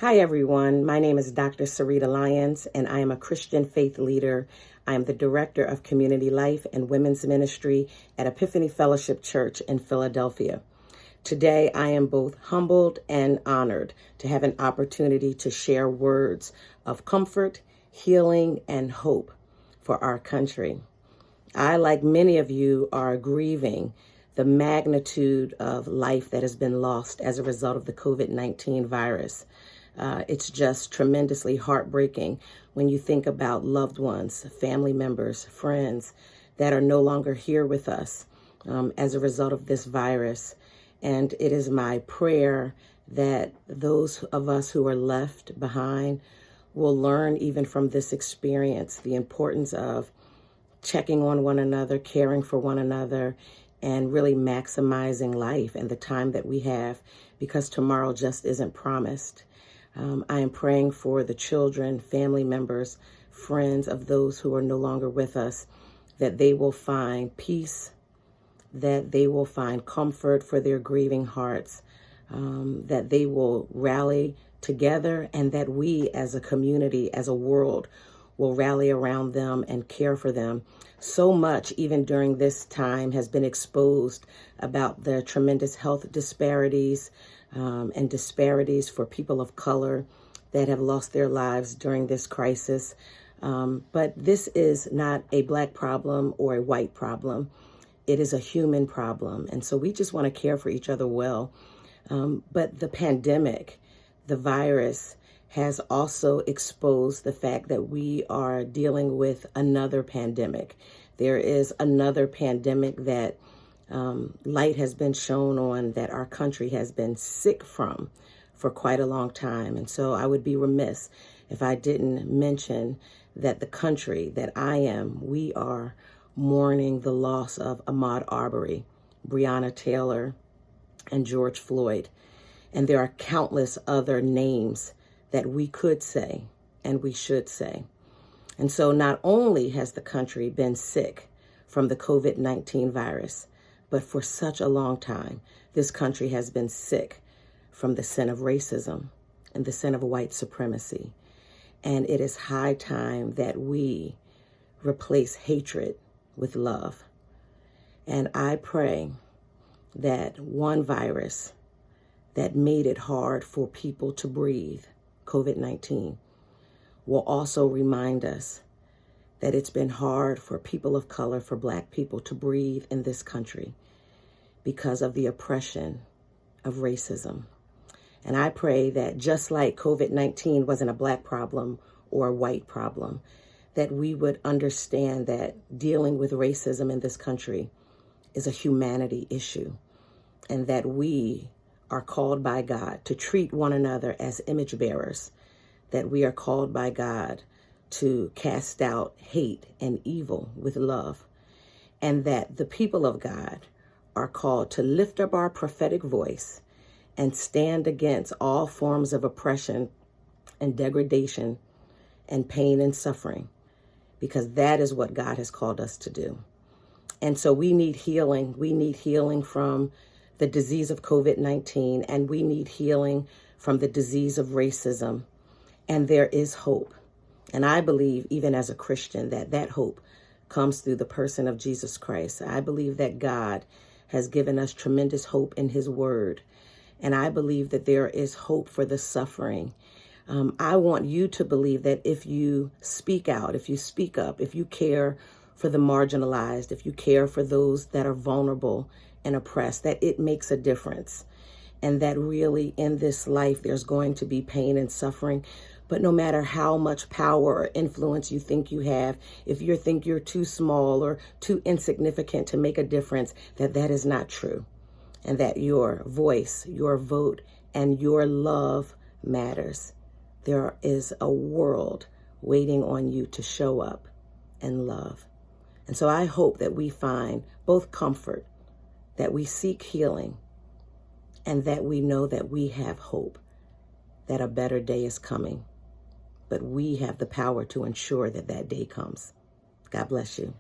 Hi, everyone. My name is Dr. Sarita Lyons, and I am a Christian faith leader. I am the Director of Community Life and Women's Ministry at Epiphany Fellowship Church in Philadelphia. Today, I am both humbled and honored to have an opportunity to share words of comfort, healing, and hope for our country. I, like many of you, are grieving the magnitude of life that has been lost as a result of the COVID-19 virus. It's just tremendously heartbreaking when you think about loved ones, family members, friends that are no longer here with us as a result of this virus. And it is my prayer that those of us who are left behind will learn even from this experience the importance of checking on one another, caring for one another, and really maximizing life and the time that we have, because tomorrow just isn't promised. I am praying for the children, family members, friends of those who are no longer with us, that they will find peace, that they will find comfort for their grieving hearts, that they will rally together, and that we as a community, as a world, will rally around them and care for them. So much, even during this time, has been exposed about the tremendous health disparities and disparities for people of color that have lost their lives during this crisis. But this is not a Black problem or a white problem. It is a human problem. And so we just want to care for each other well. But the pandemic, the virus, has also exposed the fact that we are dealing with another pandemic. There is another pandemic that light has been shown on, that our country has been sick from for quite a long time. And so I would be remiss if I didn't mention that the country that we are mourning the loss of Ahmaud Arbery, Breonna Taylor, and George Floyd. And there are countless other names that we could say and we should say. And so not only has the country been sick from the COVID-19 virus, but for such a long time, this country has been sick from the sin of racism and the sin of white supremacy. And it is high time that we replace hatred with love. And I pray that one virus that made it hard for people to breathe, COVID-19, will also remind us that it's been hard for people of color, for Black people to breathe in this country because of the oppression of racism. And I pray that just like COVID-19 wasn't a Black problem or a white problem, that we would understand that dealing with racism in this country is a humanity issue, and that we are called by God to treat one another as image bearers, that we are called by God to cast out hate and evil with love, and that the people of God are called to lift up our prophetic voice and stand against all forms of oppression and degradation and pain and suffering, because that is what God has called us to do. And so we need healing. We need healing from the disease of COVID-19, and we need healing from the disease of racism. And there is hope. And I believe, even as a Christian, that that hope comes through the person of Jesus Christ. I believe that God has given us tremendous hope in his word. And I believe that there is hope for the suffering. I want you to believe that if you speak out, if you speak up, if you care for the marginalized, if you care for those that are vulnerable and oppressed, that it makes a difference. And that really in this life, there's going to be pain and suffering. But no matter how much power or influence you think you have, if you think you're too small or too insignificant to make a difference, that is not true. And that your voice, your vote, and your love matters. There is a world waiting on you to show up and love. And so I hope that we find both comfort, that we seek healing, and that we know that we have hope, that a better day is coming. But we have the power to ensure that that day comes. God bless you.